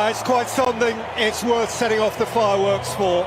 It's quite something. It's worth setting off the fireworks for.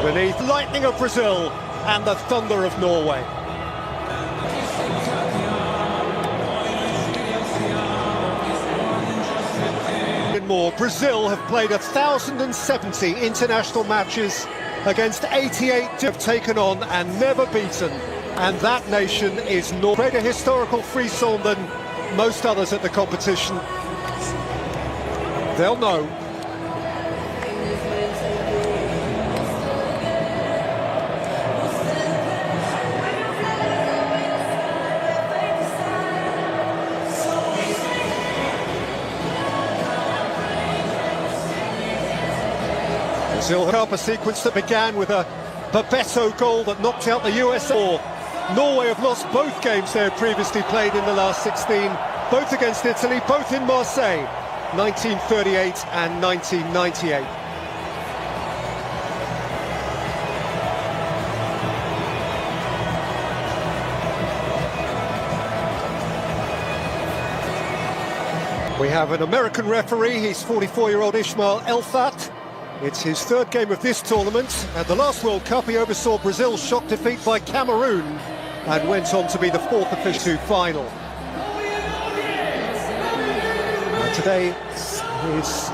Beneath lightning of Brazil and the thunder of Norway. More. Brazil have played 1,070 international matches against 88 have taken on and never beaten, and that nation is Norway. Greater historical frisson than most others at the competition. They'll know. Brazil Cup, a sequence that began with a Bebeto goal that knocked out the USA. Norway have lost both games they had previously played in the last 16, both against Italy, both in Marseille, 1938 and 1998. We have an American referee, he's 44-year-old Ismail Elfat. It's his third game of this tournament. At the last World Cup, he oversaw Brazil's shock defeat by Cameroon and went on to be the fourth official final. And today, his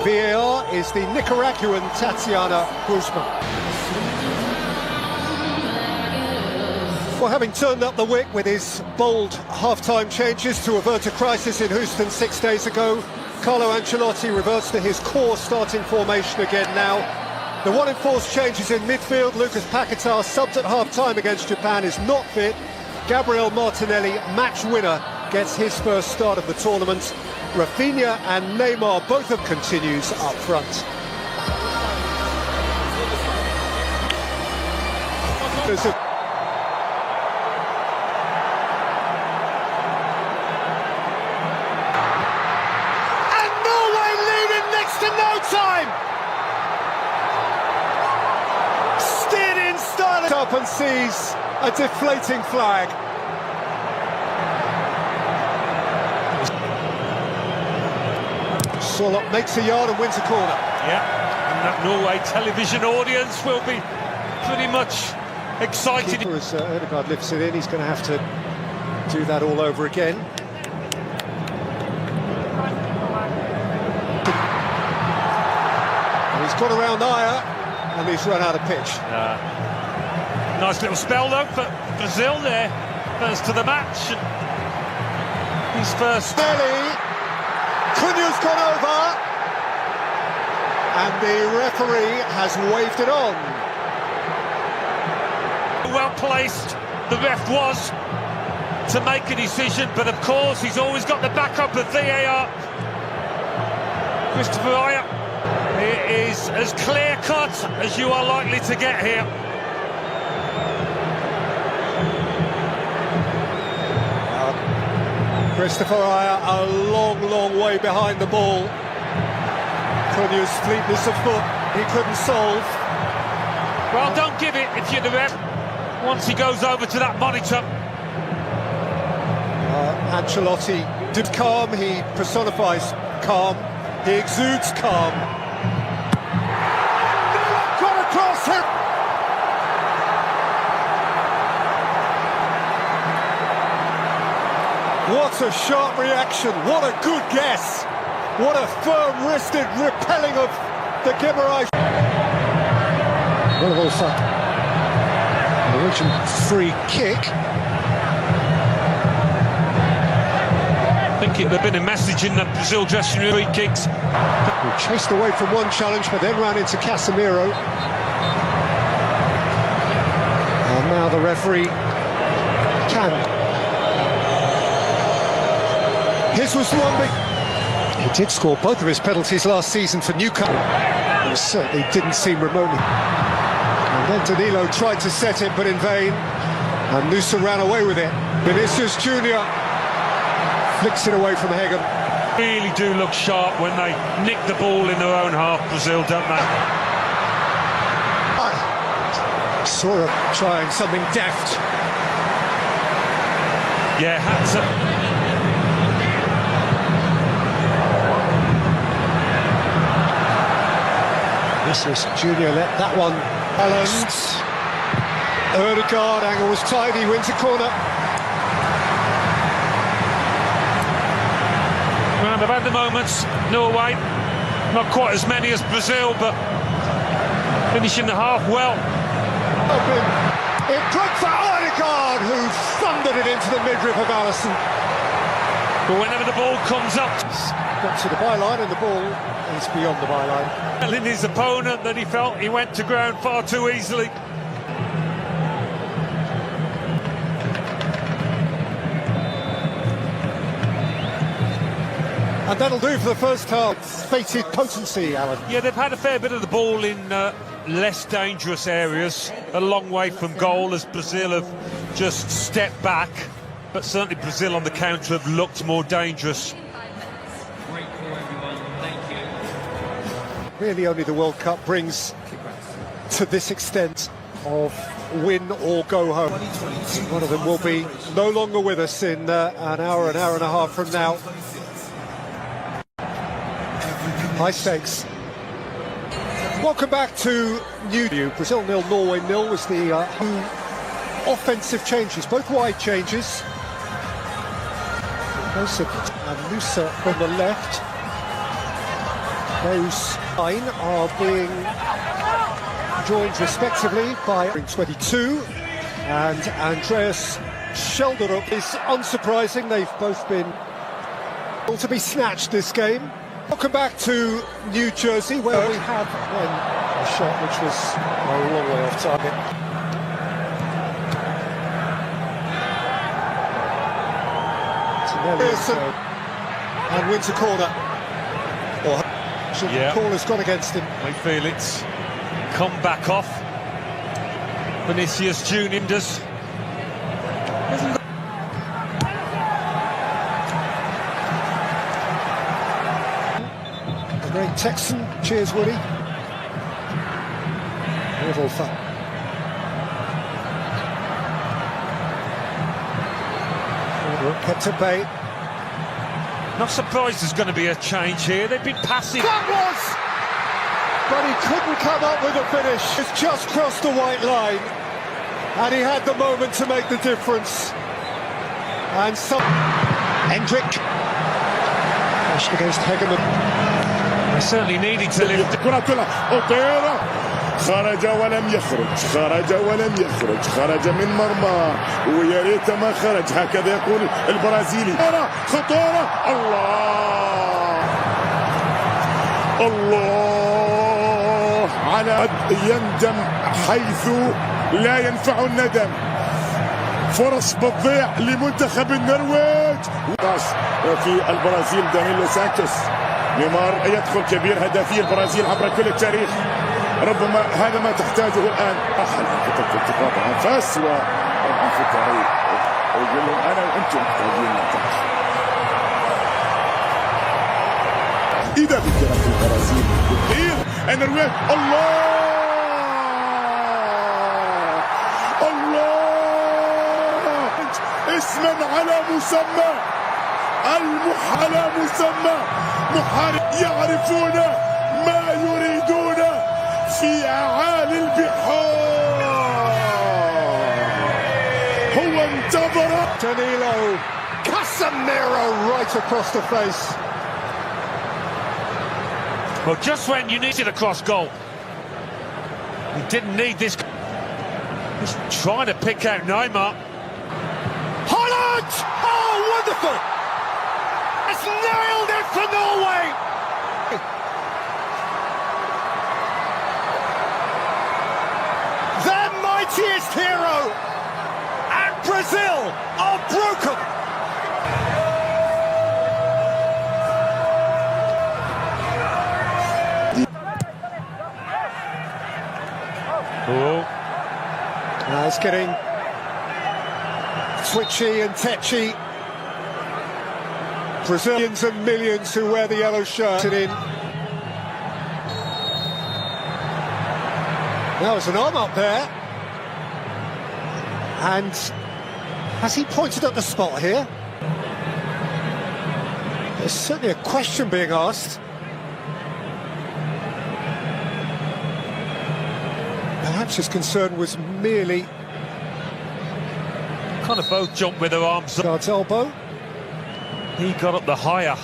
VAR is the Nicaraguan Tatiana Guzman. Well, having turned up the wick with his bold half-time changes to avert a crisis in Houston 6 days ago, Carlo Ancelotti reverts to his core starting formation again now. The one enforced changes in midfield. Lucas Paquetá, subbed at half-time against Japan, is not fit. Gabriel Martinelli, match winner, gets his first start of the tournament. Rafinha and Neymar, both of continues up front. Up and sees a deflating flag. Solot makes a yard and wins a corner. Yeah, and that Norway television audience will be pretty much excited. Keeper, as Ødegaard lifts it in, he's going to have to do that all over again. And he's got around Ayer and he's run out of pitch. Nice little spell though for Brazil there, first to the match. He's first. Cunha's gone over, and the referee has waved it on. Well placed, the ref was, to make a decision, but of course he's always got the backup of VAR. Christopher Ayer, it is as clear-cut as you are likely to get here. Christopher Ayer a long way behind the ball. Cunha's fleetness of foot he couldn't solve. Well, don't give it if you're the ref. Once he goes over to that monitor. Ancelotti did calm, he personifies calm, he exudes calm. Got across him! What a sharp reaction, what a good guess. What a firm-wristed repelling of the Guimarães. Wolf Norwegian free kick. I think it would have been a message in the Brazil dressing room, free kicks. He chased away from one challenge, but then ran into Casemiro. And now the referee can. His was one big... He did score both of his penalties last season for Newcastle. It certainly didn't seem remotely. And then Danilo tried to set it, but in vain. And Nusa ran away with it. Vinicius Junior flicks it away from Hagen. Really do look sharp when they nick the ball in their own half, Brazil, don't they? Saw her trying something deft. Yeah, had to Vinicius Junior let that one. Haaland. Ødegaard, angle was tidy, wins a corner. Well, they've had the moments, Norway, not quite as many as Brazil, but finishing the half well. Open. It good for Ødegaard, who thundered it into the midriff of Alisson. But whenever the ball comes up, Got to the byline and the ball is beyond the byline. telling his opponent that he felt he went to ground far too easily. And that'll do for the first half. Fated potency, Alan. Yeah, they've had a fair bit of the ball in less dangerous areas, a long way from goal as Brazil have just stepped back. But certainly Brazil on the counter have looked more dangerous. Really only the World Cup brings to this extent of win or go home. One of them will be no longer with us in an hour and a half from now. High stakes. Welcome back to New Brazil 0, Norway 0 was the offensive changes, both wide changes. Joseph and Musa on the left. Those 9 are being joined respectively by 22 and Andreas Schelderup. Is unsurprising, they've both been able to be snatched this game. Welcome back to New Jersey, where we have a shot which was a long way off target. And wins a corner. The call has gone against him. I feel it's come back off. Vinicius Junior does. The great Texan, cheers Woody. Revolver. Kept at bay. Not surprised there's going to be a change here. They've been passive. That was! But he couldn't come up with a finish. It's just crossed the white line. And he had the moment to make the difference. And some... Hendrick. Pushed against Hegeman. They certainly needed to lift. خرج ولم يخرج خرج ولم يخرج خرج من مرمى ويا ريت ما خرج هكذا يقول البرازيلي خطورة الله الله على يندم حيث لا ينفع الندم فرص بتضيع لمنتخب النرويج في البرازيل دانيلو سانتوس نيمار يدخل كبير هدافي البرازيل عبر كل التاريخ ربما هذا ما تحتاجه الان احد خطط التقاط انفاس وطبعا في التاريخ ويقول لهم انا وانتم محتاجين نتائج اذا بالكره في البرازيل كثير النرويج الله الله اسما على مسمى على مسمى محارب يعرفون ما يريدون في أعالي البحار هو انتظر Danilo Casemiro right across the face. Well, just when you needed a cross goal, you didn't need this. Just trying to pick out Neymar. Haaland! Oh, wonderful! It's nailed it for Norway! Their mightiest hero! And Brazil are broken! Oh. Now it's getting twitchy and tetchy. Brazilians and millions who wear the yellow shirt in. Now there's an arm up there. And has he pointed at the spot here? There's certainly a question being asked. Perhaps his concern was merely Kind of both jumped with their arms up. guard's elbow. He got up the higher.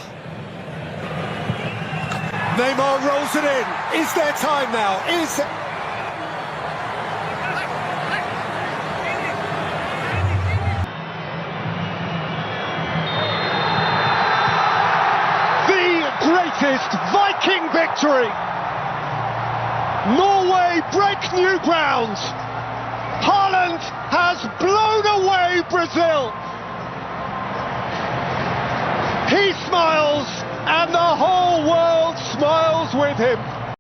Neymar rolls it in. Is there time now? The greatest Viking victory! Norway break new ground! Haaland has blown away Brazil! He smiles, and the whole world smiles with him.